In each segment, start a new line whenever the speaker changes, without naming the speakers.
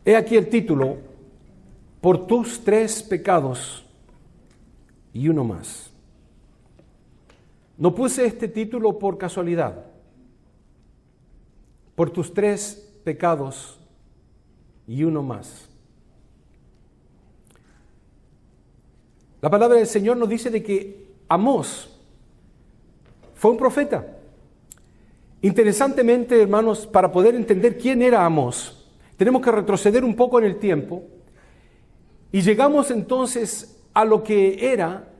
He aquí el título: por tus 3 pecados y uno más. No puse este título por casualidad. Por tus 3 pecados y uno más. La palabra del Señor nos dice de que Amós fue un profeta. Interesantemente, hermanos, para poder entender quién era Amós, tenemos que retroceder un poco en el tiempo y llegamos entonces a lo que era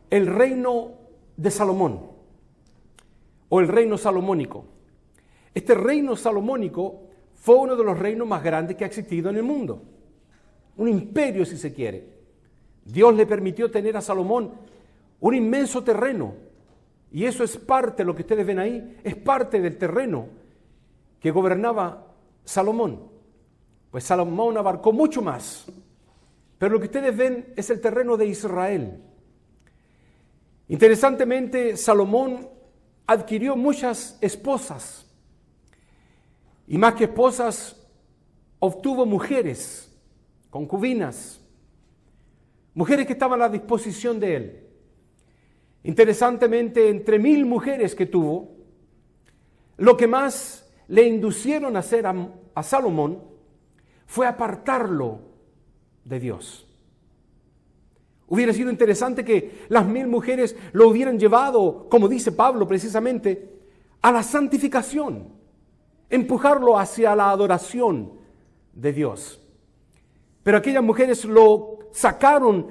el reino de Salomón o el reino salomónico. Este reino salomónico fue uno de los reinos más grandes que ha existido en el mundo. Un imperio, si se quiere. Dios le permitió tener a Salomón un inmenso terreno. Y eso es parte, lo que ustedes ven ahí, es parte del terreno que gobernaba Salomón. Pues Salomón abarcó mucho más. Pero lo que ustedes ven es el terreno de Israel. Interesantemente, Salomón adquirió muchas esposas. Y más que esposas, obtuvo mujeres, concubinas, mujeres que estaban a la disposición de él. Interesantemente, entre 1000 mujeres que tuvo, lo que más le inducieron a hacer a Salomón fue apartarlo de Dios. Hubiera sido interesante que las 1000 mujeres lo hubieran llevado, como dice Pablo precisamente, a la santificación, empujarlo hacia la adoración de Dios. Pero aquellas mujeres lo sacaron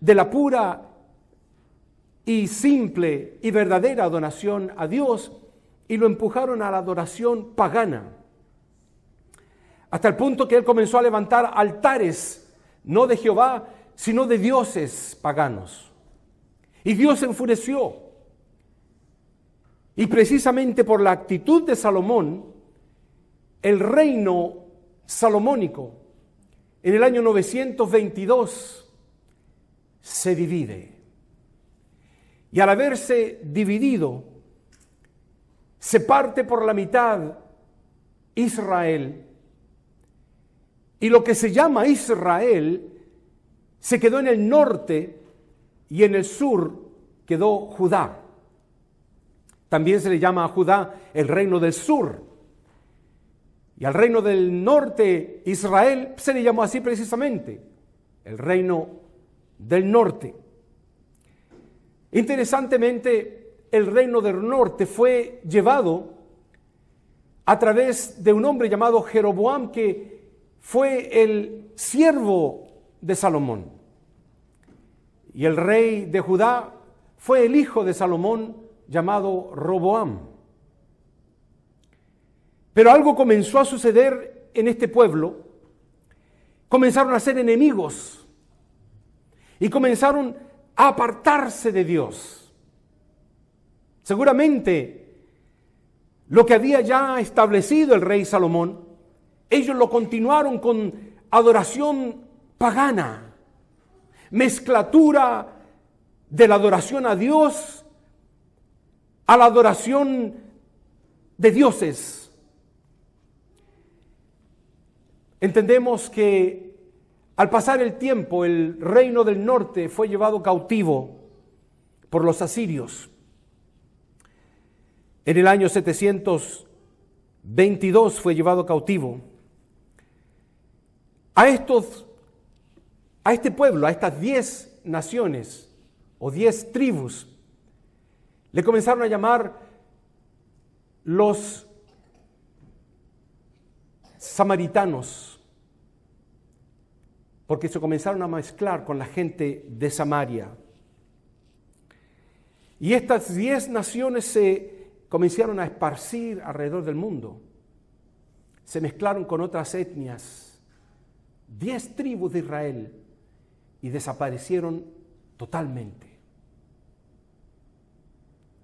de la pura y simple y verdadera adoración a Dios y lo empujaron a la adoración pagana. Hasta el punto que él comenzó a levantar altares, no de Jehová, sino de dioses paganos. Y Dios se enfureció. Y precisamente por la actitud de Salomón, el reino salomónico en el año 922 se divide. Y al haberse dividido, se parte por la mitad Israel. Y lo que se llama Israel se quedó en el norte y en el sur quedó Judá. También se le llama a Judá el reino del sur. Y al reino del norte, Israel, se le llamó así precisamente, el reino del norte. Interesantemente, el reino del norte fue llevado a través de un hombre llamado Jeroboam, que fue el siervo de Salomón. Y el rey de Judá fue el hijo de Salomón llamado Roboam. Pero algo comenzó a suceder en este pueblo. Comenzaron a ser enemigos y comenzaron a apartarse de Dios. Seguramente lo que había ya establecido el rey Salomón, ellos lo continuaron con adoración pagana, mezclatura de la adoración a Dios a la adoración de dioses. Entendemos que al pasar el tiempo, el reino del norte fue llevado cautivo por los asirios. En el año 722 fue llevado cautivo. A este pueblo, a estas 10 naciones o 10 tribus, le comenzaron a llamar los samaritanos, porque se comenzaron a mezclar con la gente de Samaria. Y estas 10 naciones se comenzaron a esparcir alrededor del mundo. Se mezclaron con otras etnias, 10 tribus de Israel, y desaparecieron totalmente.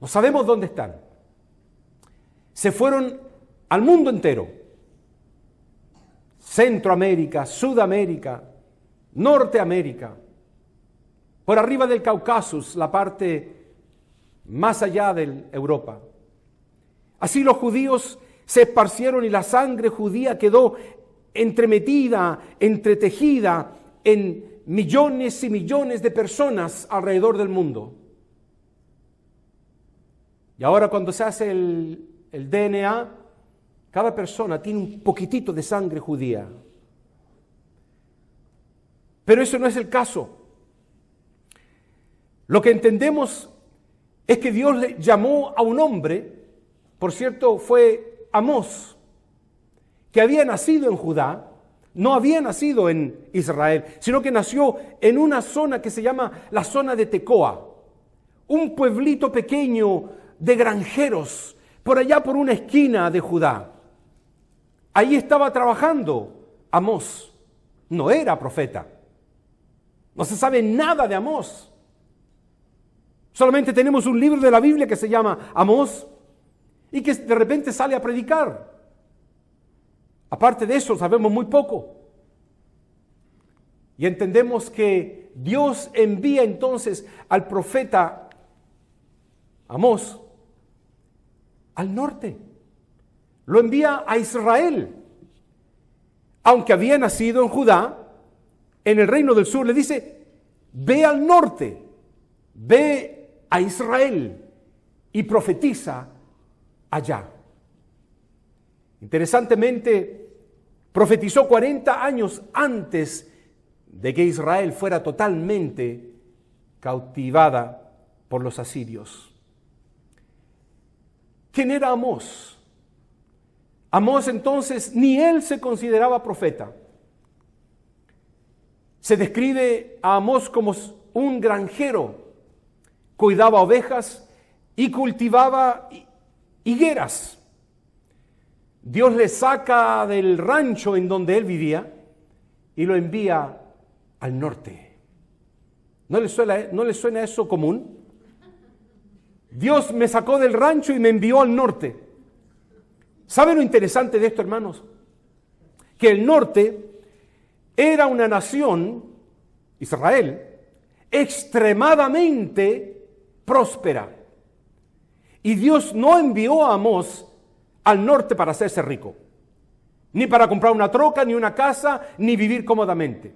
No sabemos dónde están. Se fueron al mundo entero. Centroamérica, Sudamérica, Norteamérica, por arriba del Cáucaso, la parte más allá de Europa. Así los judíos se esparcieron y la sangre judía quedó entremetida, entretejida en millones y millones de personas alrededor del mundo. Y ahora cuando se hace el DNA, cada persona tiene un poquitito de sangre judía. Pero eso no es el caso. Lo que entendemos es que Dios le llamó a un hombre, por cierto, fue Amós, que había nacido en Judá, no había nacido en Israel, sino que nació en una zona que se llama la zona de Tecoa, un pueblito pequeño de granjeros, por allá por una esquina de Judá. Ahí estaba trabajando Amós, no era profeta. No se sabe nada de Amós. Solamente tenemos un libro de la Biblia que se llama Amós y que de repente sale a predicar. Aparte de eso, sabemos muy poco. Y entendemos que Dios envía entonces al profeta Amós al norte. Lo envía a Israel. Aunque había nacido en Judá, en el reino del sur, le dice, ve al norte, ve a Israel y profetiza allá. Interesantemente, profetizó 40 años antes de que Israel fuera totalmente cautivada por los asirios. ¿Quién era Amós? Amós entonces ni él se consideraba profeta. Se describe a Amós como un granjero, cuidaba ovejas y cultivaba higueras. Dios le saca del rancho en donde él vivía y lo envía al norte. ¿No le suena eso común? Dios me sacó del rancho y me envió al norte. ¿Saben lo interesante de esto, hermanos? Que el norte era una nación, Israel, extremadamente próspera. Y Dios no envió a Amós al norte para hacerse rico, ni para comprar una troca, ni una casa, ni vivir cómodamente.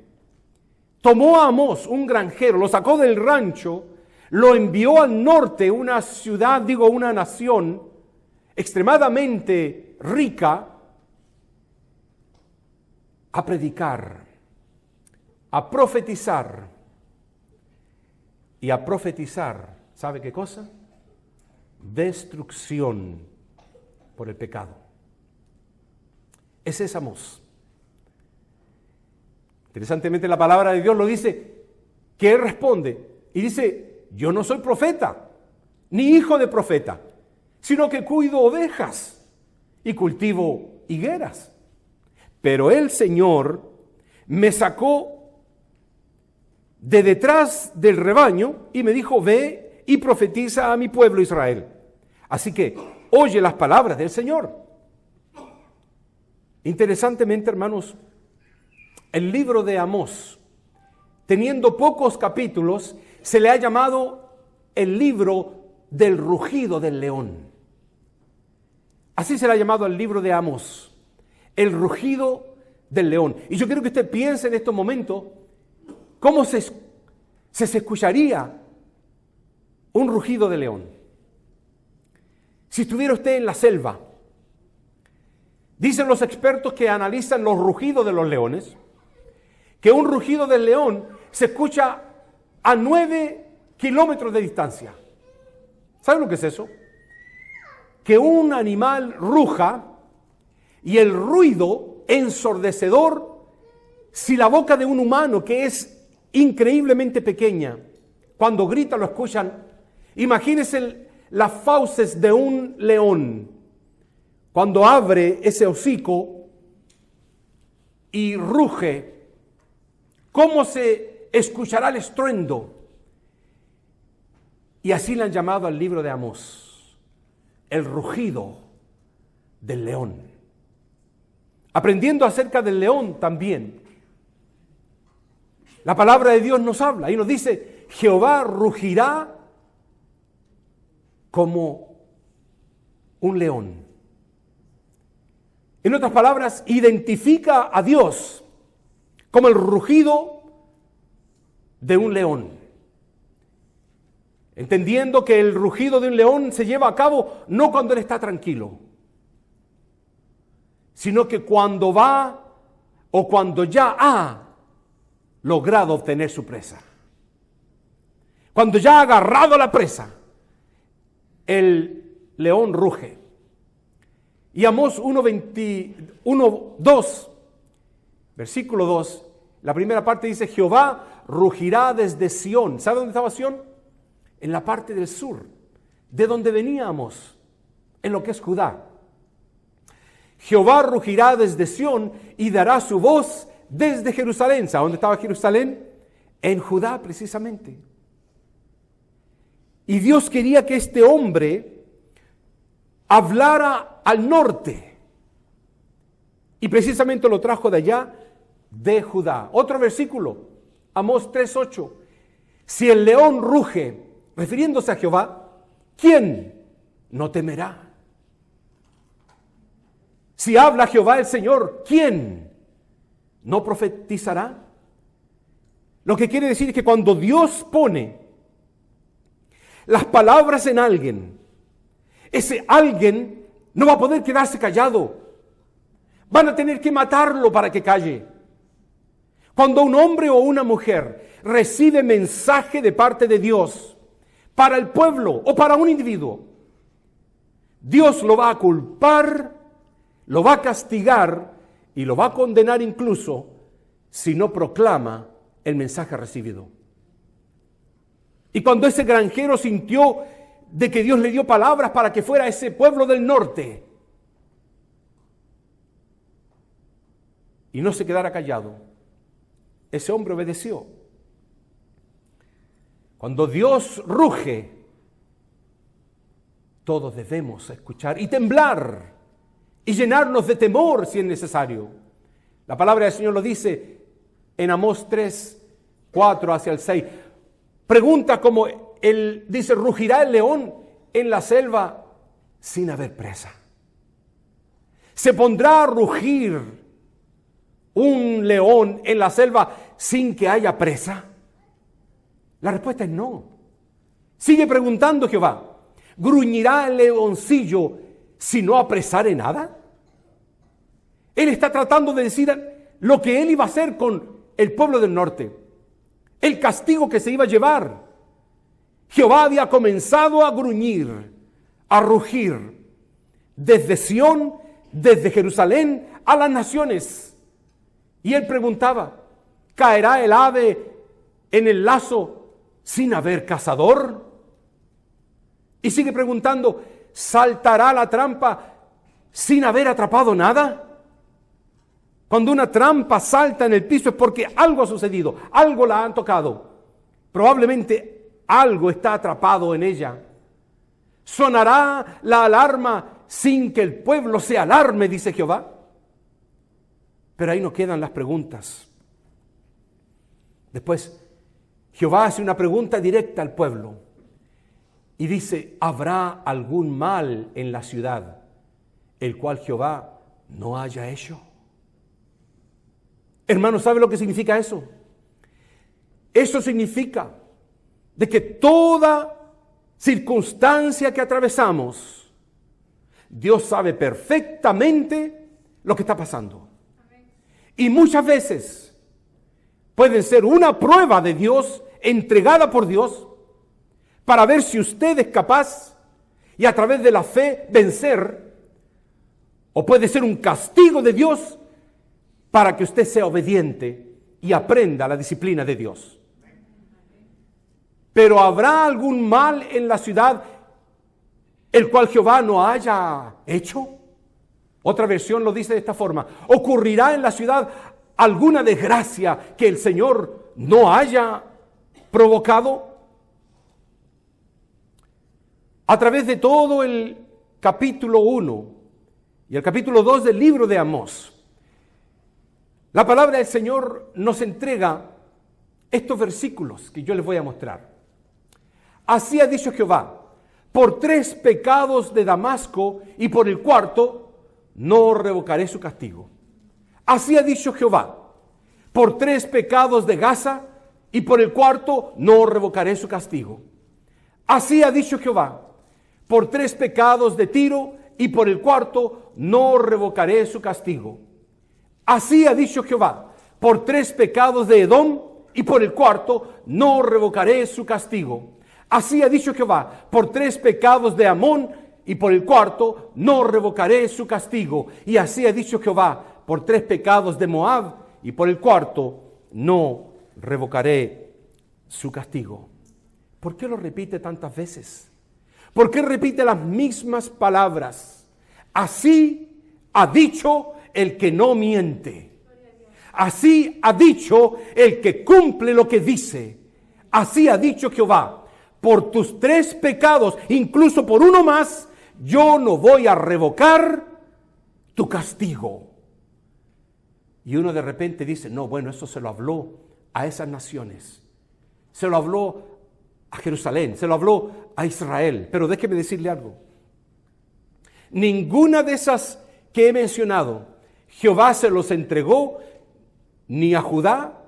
Tomó a Amós, un granjero, lo sacó del rancho, lo envió al norte, una ciudad, una nación extremadamente rica, a predicar, a profetizar. Y a profetizar, ¿sabe qué cosa? Destrucción por el pecado. Ese es Amós. Interesantemente la palabra de Dios lo dice, que él responde y dice, yo no soy profeta, ni hijo de profeta, sino que cuido ovejas y cultivo higueras. Pero el Señor me sacó de detrás del rebaño y me dijo, ve y profetiza a mi pueblo Israel. Así que oye las palabras del Señor. Interesantemente, hermanos, el libro de Amós, teniendo pocos capítulos, se le ha llamado el libro del rugido del león. Así se le ha llamado al libro de Amós, el rugido del león. Y yo quiero que usted piense en estos momentos cómo se escucharía un rugido de león. Si estuviera usted en la selva, dicen los expertos que analizan los rugidos de los leones, que un rugido del león se escucha a 9 kilómetros de distancia. ¿Saben lo que es eso? Que un animal ruja y el ruido ensordecedor, si la boca de un humano que es increíblemente pequeña, cuando grita lo escuchan. Imagínense las fauces de un león cuando abre ese hocico y ruge, cómo se escuchará el estruendo. Y así le han llamado al libro de Amós, el rugido del león. Aprendiendo acerca del león también, la palabra de Dios nos habla y nos dice, Jehová rugirá como un león. En otras palabras, identifica a Dios como el rugido de un león, entendiendo que el rugido de un león se lleva a cabo no cuando él está tranquilo, sino que cuando va o cuando ya ha logrado obtener su presa. Cuando ya ha agarrado la presa, el león ruge. Y Amós 1:2, versículo 2, la primera parte dice: Jehová rugirá desde Sión. ¿Sabe dónde estaba Sión? En la parte del sur, de donde veníamos, en lo que es Judá. Jehová rugirá desde Sión y dará su voz desde Jerusalén. ¿Sabe dónde estaba Jerusalén? En Judá, precisamente. Y Dios quería que este hombre hablara al norte. Y precisamente lo trajo de allá, de Judá. Otro versículo, Amós 3:8. Si el león ruge, refiriéndose a Jehová, ¿quién no temerá? Si habla Jehová el Señor, ¿quién no profetizará? Lo que quiere decir es que cuando Dios pone las palabras en alguien, ese alguien no va a poder quedarse callado. Van a tener que matarlo para que calle. Cuando un hombre o una mujer recibe mensaje de parte de Dios para el pueblo o para un individuo, Dios lo va a culpar, lo va a castigar y lo va a condenar incluso si no proclama el mensaje recibido. Y cuando ese granjero sintió de que Dios le dio palabras para que fuera a ese pueblo del norte y no se quedara callado, ese hombre obedeció. Cuando Dios ruge, todos debemos escuchar y temblar y llenarnos de temor si es necesario. La palabra del Señor lo dice en Amós 3:4 hacia el 6. Pregunta como él dice: ¿rugirá el león en la selva sin haber presa? ¿Se pondrá a rugir un león en la selva sin que haya presa? La respuesta es no. Sigue preguntando Jehová: ¿gruñirá el leoncillo si no apresare nada? Él está tratando de decir lo que él iba a hacer con el pueblo del norte, el castigo que se iba a llevar. Jehová había comenzado a gruñir, a rugir, desde Sión, desde Jerusalén, a las naciones. Y él preguntaba: ¿caerá el ave en el lazo sin haber cazador? Y sigue preguntando: ¿saltará la trampa sin haber atrapado nada? Cuando una trampa salta en el piso es porque algo ha sucedido, algo la han tocado. Probablemente algo está atrapado en ella. ¿Sonará la alarma sin que el pueblo se alarme?, dice Jehová. Pero ahí no quedan las preguntas. Después, Jehová hace una pregunta directa al pueblo y dice: ¿habrá algún mal en la ciudad, el cual Jehová no haya hecho? Hermano, ¿sabe lo que significa eso? Eso significa de que toda circunstancia que atravesamos, Dios sabe perfectamente lo que está pasando. Y muchas veces pueden ser una prueba de Dios, entregada por Dios, para ver si usted es capaz y a través de la fe vencer, o puede ser un castigo de Dios para que usted sea obediente y aprenda la disciplina de Dios. Pero ¿habrá algún mal en la ciudad el cual Jehová no haya hecho? Otra versión lo dice de esta forma: ¿ocurrirá en la ciudad alguna desgracia que el Señor no haya provocado? A través de todo el capítulo 1 y el capítulo 2 del libro de Amós, la palabra del Señor nos entrega estos versículos que yo les voy a mostrar. Así ha dicho Jehová: por 3 pecados de Damasco y por el 4, no revocaré su castigo. Así ha dicho Jehová, por 3 pecados de Gaza, y por el cuarto no revocaré su castigo. Así ha dicho Jehová, por 3 pecados de Tiro, y por el cuarto no revocaré su castigo. Así ha dicho Jehová, por 3 pecados de Edom, y por el cuarto no revocaré su castigo. Así ha dicho Jehová, por 3 pecados de Amón, y por el cuarto no revocaré su castigo. Y así ha dicho Jehová, por 3 pecados de Moab, y por el cuarto no revocaré su castigo. ¿Por qué lo repite tantas veces? ¿Por qué repite las mismas palabras? Así ha dicho el que no miente. Así ha dicho el que cumple lo que dice. Así ha dicho Jehová, por tus 3 pecados, incluso por uno más, yo no voy a revocar tu castigo. Y uno de repente dice, no, bueno, eso se lo habló a esas naciones. Se lo habló a Jerusalén, se lo habló a Israel. Pero déjeme decirle algo. Ninguna de esas que he mencionado, Jehová se los entregó ni a Judá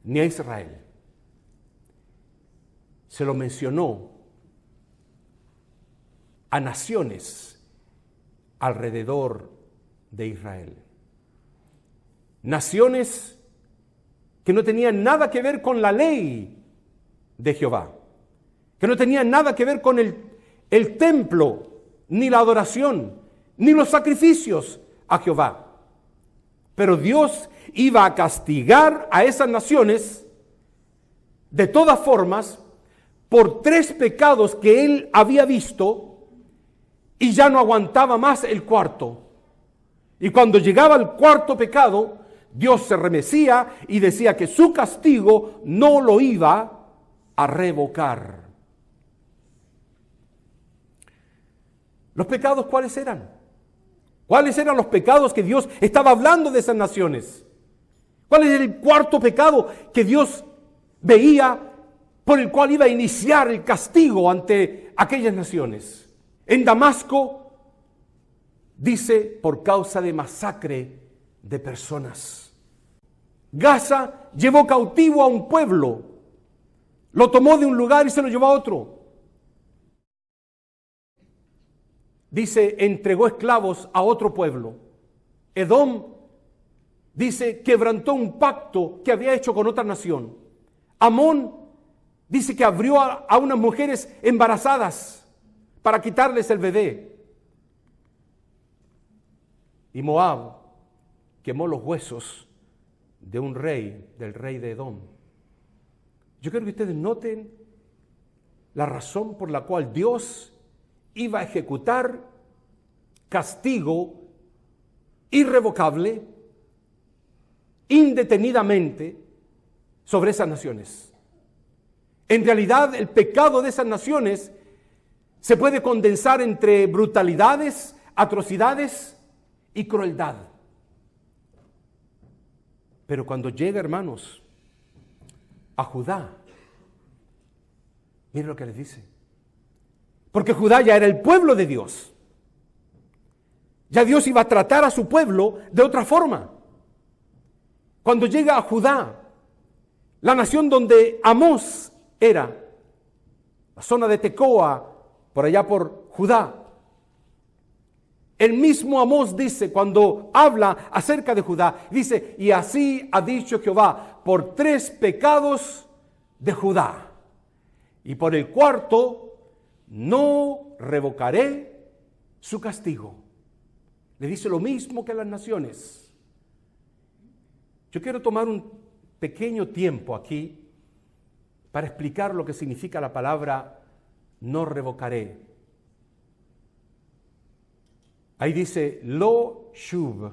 ni a Israel. Se lo mencionó a naciones alrededor de Israel. Naciones que no tenían nada que ver con la ley de Jehová, que no tenían nada que ver con el templo, ni la adoración, ni los sacrificios a Jehová. Pero Dios iba a castigar a esas naciones de todas formas por 3 pecados que él había visto y ya no aguantaba más el cuarto. Y cuando llegaba el cuarto pecado, Dios se remecía y decía que su castigo no lo iba a revocar. ¿Los pecados cuáles eran? ¿Cuáles eran los pecados que Dios estaba hablando de esas naciones? ¿Cuál es el cuarto pecado que Dios veía por el cual iba a iniciar el castigo ante aquellas naciones? En Damasco, dice, por causa de masacre de personas. Gaza llevó cautivo a un pueblo, lo tomó de un lugar y se lo llevó a otro. Dice, entregó esclavos a otro pueblo. Edom, dice, quebrantó un pacto que había hecho con otra nación. Amón, dice que abrió a unas mujeres embarazadas para quitarles el bebé. Y Moab quemó los huesos de un rey, del rey de Edom. Yo quiero que ustedes noten la razón por la cual Dios iba a ejecutar castigo irrevocable, indetenidamente, sobre esas naciones. En realidad, el pecado de esas naciones se puede condensar entre brutalidades, atrocidades y crueldad. Pero cuando llega, hermanos, a Judá, miren lo que les dice. Porque Judá ya era el pueblo de Dios. Ya Dios iba a tratar a su pueblo de otra forma. Cuando llega a Judá, la nación donde Amós era, la zona de Tecoa, por allá por Judá, el mismo Amós dice, cuando habla acerca de Judá, dice, y así ha dicho Jehová, por 3 pecados de Judá, y por el cuarto no revocaré su castigo. Le dice lo mismo que a las naciones. Yo quiero tomar un pequeño tiempo aquí para explicar lo que significa la palabra no revocaré. Ahí dice lo shuv.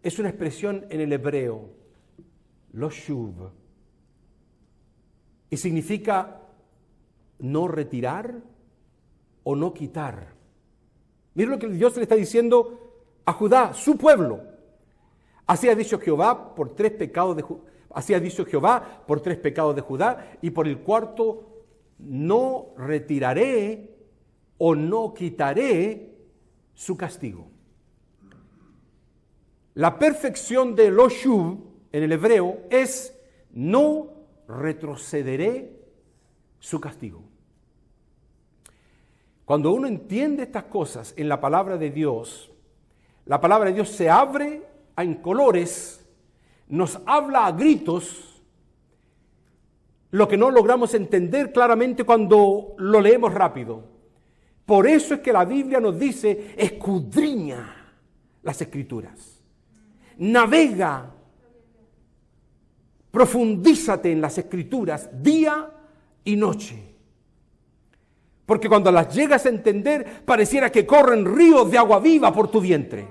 Es una expresión en el hebreo, lo shuv. Y significa no retirar o no quitar. Miren lo que Dios le está diciendo a Judá, su pueblo. Así ha dicho Jehová por 3 pecados de así ha dicho Jehová por 3 pecados de Judá, y por el cuarto no retiraré o no quitaré su castigo. La perfección de lo shuv en el hebreo es no retrocederé su castigo. Cuando uno entiende estas cosas en la palabra de Dios, la palabra de Dios se abre en colores, nos habla a gritos, lo que no logramos entender claramente cuando lo leemos rápido. Por eso es que la Biblia nos dice, escudriña las Escrituras, navega, profundízate en las Escrituras día y noche. Porque cuando las llegas a entender, pareciera que corren ríos de agua viva por tu vientre.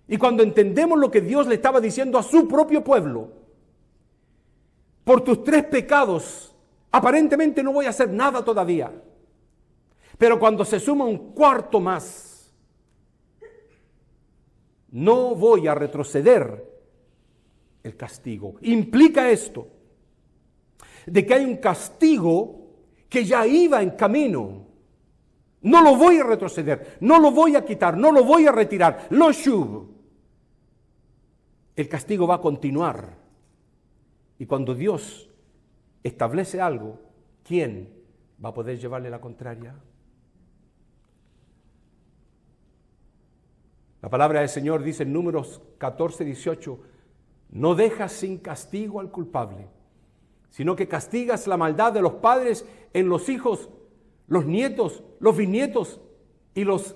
Y cuando entendemos lo que Dios le estaba diciendo a su propio pueblo, por tus 3 pecados, aparentemente no voy a hacer nada todavía. Pero cuando se suma un 4º más, no voy a retroceder el castigo. Implica esto, de que hay un castigo que ya iba en camino. No lo voy a retroceder, no lo voy a quitar, no lo voy a retirar. Lo shuv. El castigo va a continuar. Y cuando Dios establece algo, ¿quién va a poder llevarle la contraria? La palabra del Señor dice en Números 14:18, no dejas sin castigo al culpable, sino que castigas la maldad de los padres en los hijos, los nietos, los bisnietos y los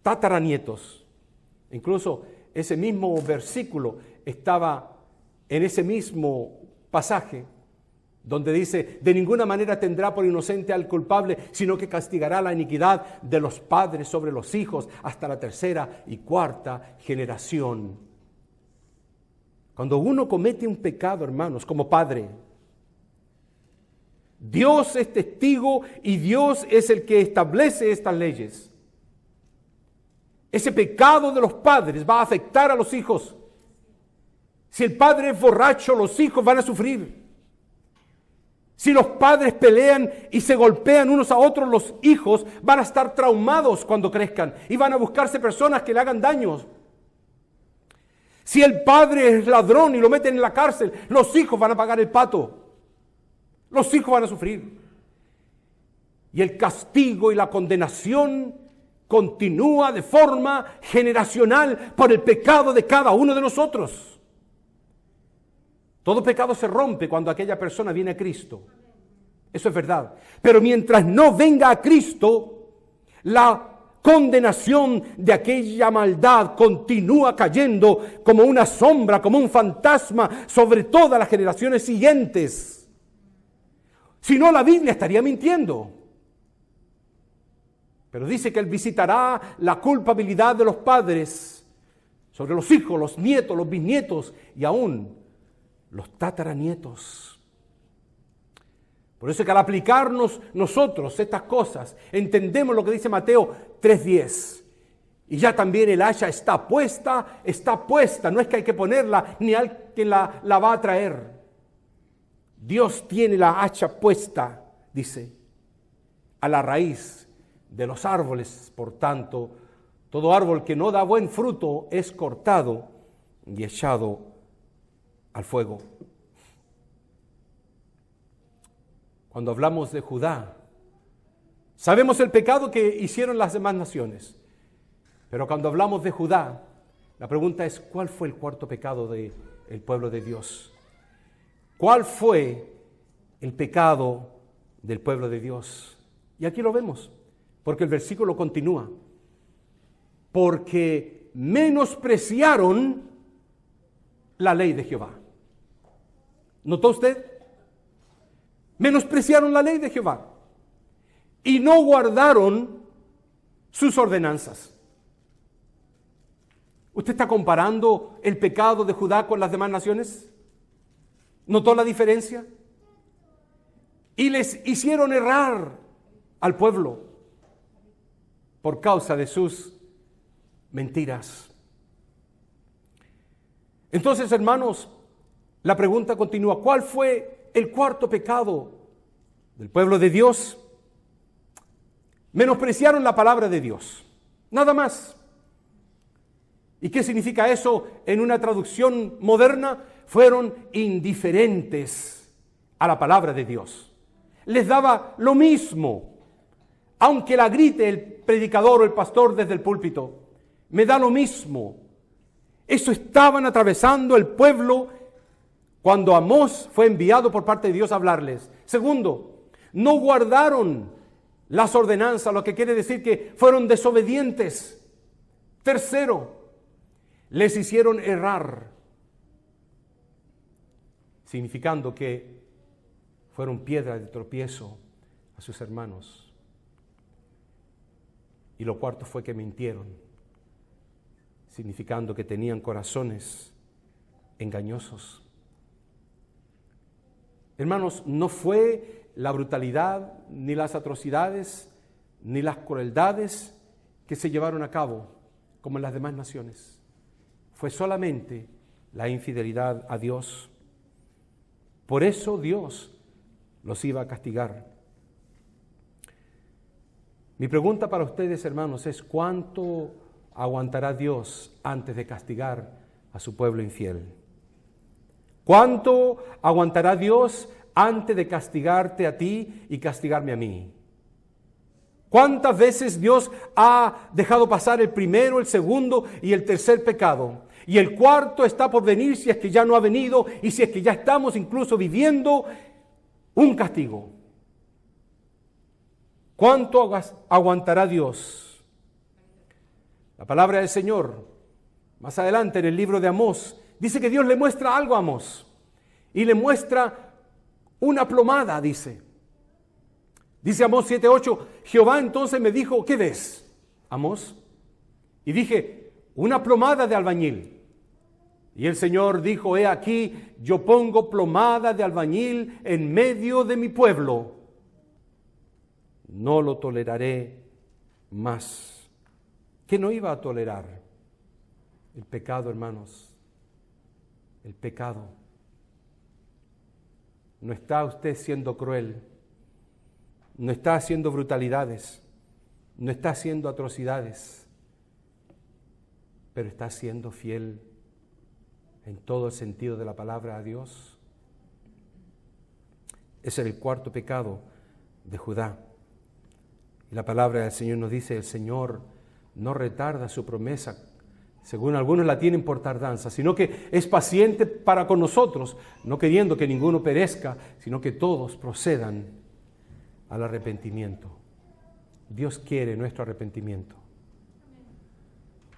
tataranietos. Incluso ese mismo versículo estaba en ese mismo pasaje donde dice, de ninguna manera tendrá por inocente al culpable, sino que castigará la iniquidad de los padres sobre los hijos hasta la 3ª y 4ª generación. Cuando uno comete un pecado, hermanos, como padre, Dios es testigo y Dios es el que establece estas leyes. Ese pecado de los padres va a afectar a los hijos. Si el padre es borracho, los hijos van a sufrir. Si los padres pelean y se golpean unos a otros, los hijos van a estar traumados cuando crezcan y van a buscarse personas que le hagan daños. Si el padre es ladrón y lo meten en la cárcel, los hijos van a pagar el pato. Los hijos van a sufrir. Y el castigo y la condenación continúa de forma generacional por el pecado de cada uno de nosotros. Todo pecado se rompe cuando aquella persona viene a Cristo. Eso es verdad. Pero mientras no venga a Cristo, la condenación de aquella maldad continúa cayendo como una sombra, como un fantasma sobre todas las generaciones siguientes. Si no, la Biblia estaría mintiendo. Pero dice que Él visitará la culpabilidad de los padres sobre los hijos, los nietos, los bisnietos y aún los tataranietos. Por eso es que al aplicarnos nosotros estas cosas, entendemos lo que dice Mateo 3:10. Y ya también el hacha está puesta, no es que hay que ponerla, ni hay quien la va a traer. Dios tiene la hacha puesta, dice, a la raíz de los árboles. Por tanto, todo árbol que no da buen fruto es cortado y echado al fuego. Cuando hablamos de Judá, sabemos el pecado que hicieron las demás naciones. Pero cuando hablamos de Judá, la pregunta es, ¿cuál fue el 4º pecado del pueblo de Dios? ¿Cuál fue el pecado del pueblo de Dios? Y aquí lo vemos, porque el versículo continúa. Porque menospreciaron la ley de Jehová. ¿Notó usted? Menospreciaron la ley de Jehová y no guardaron sus ordenanzas. ¿Usted está comparando el pecado de Judá con las demás naciones? ¿Notó la diferencia? Y les hicieron errar al pueblo por causa de sus mentiras. Entonces, hermanos, la pregunta continúa. ¿Cuál fue el 4º pecado del pueblo de Dios? Menospreciaron la palabra de Dios. Nada más. ¿Y qué significa eso en una traducción moderna? Fueron indiferentes a la palabra de Dios. Les daba lo mismo, aunque la grite el predicador o el pastor desde el púlpito. Me da lo mismo. Eso estaban atravesando el pueblo cuando Amós fue enviado por parte de Dios a hablarles. Segundo, no guardaron las ordenanzas, lo que quiere decir que fueron desobedientes. Tercero, les hicieron errar, significando que fueron piedra de tropiezo a sus hermanos. Y lo cuarto fue que mintieron, significando que tenían corazones engañosos. Hermanos, no fue la brutalidad, ni las atrocidades, ni las crueldades que se llevaron a cabo como en las demás naciones. Fue solamente la infidelidad a Dios. Por eso Dios los iba a castigar. Mi pregunta para ustedes, hermanos, es ¿cuánto aguantará Dios antes de castigar a su pueblo infiel? ¿Cuánto aguantará Dios antes de castigarte a ti y castigarme a mí? ¿Cuántas veces Dios ha dejado pasar el primero, el segundo y el tercer pecado? Y el cuarto está por venir si es que ya no ha venido y si es que ya estamos incluso viviendo un castigo. ¿Cuánto aguantará Dios? La palabra del Señor, más adelante en el libro de Amós, dice que Dios le muestra algo a Amós. Y le muestra una plomada, dice. Dice Amós 7:8, Jehová entonces me dijo, ¿qué ves, Amós? Y dije, una plomada de albañil. Y el Señor dijo, he aquí, yo pongo plomada de albañil en medio de mi pueblo. No lo toleraré más. ¿Qué no iba a tolerar? El pecado, hermanos. El pecado. No está usted siendo cruel. No está haciendo brutalidades. No está haciendo atrocidades. Pero está siendo fiel en todo el sentido de la palabra a Dios. Ese es el cuarto pecado de Judá. Y la palabra del Señor nos dice, el Señor no retarda su promesa, según algunos la tienen por tardanza, sino que es paciente para con nosotros, no queriendo que ninguno perezca, sino que todos procedan al arrepentimiento. Dios quiere nuestro arrepentimiento.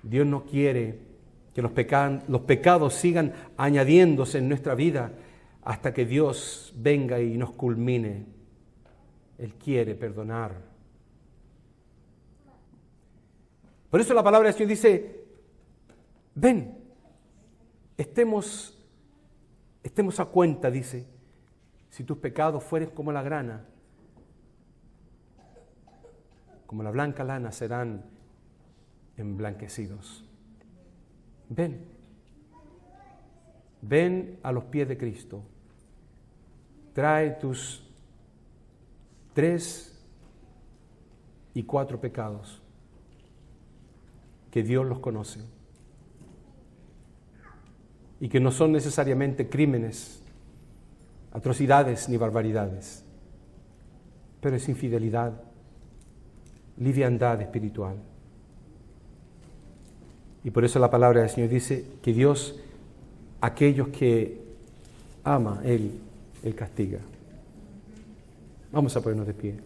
Dios no quiere que los pecados sigan añadiéndose en nuestra vida hasta que Dios venga y nos culmine. Él quiere perdonar. Por eso la palabra del Señor dice, ven, estemos a cuenta, dice, si tus pecados fueren como la grana, como la blanca lana serán emblanquecidos. Ven a los pies de Cristo. Trae tus 3 y 4 pecados, que Dios los conoce y que no son necesariamente crímenes, atrocidades ni barbaridades, pero es infidelidad, liviandad espiritual. Y por eso la palabra del Señor dice que Dios, aquellos que ama, Él castiga. Vamos a ponernos de pie.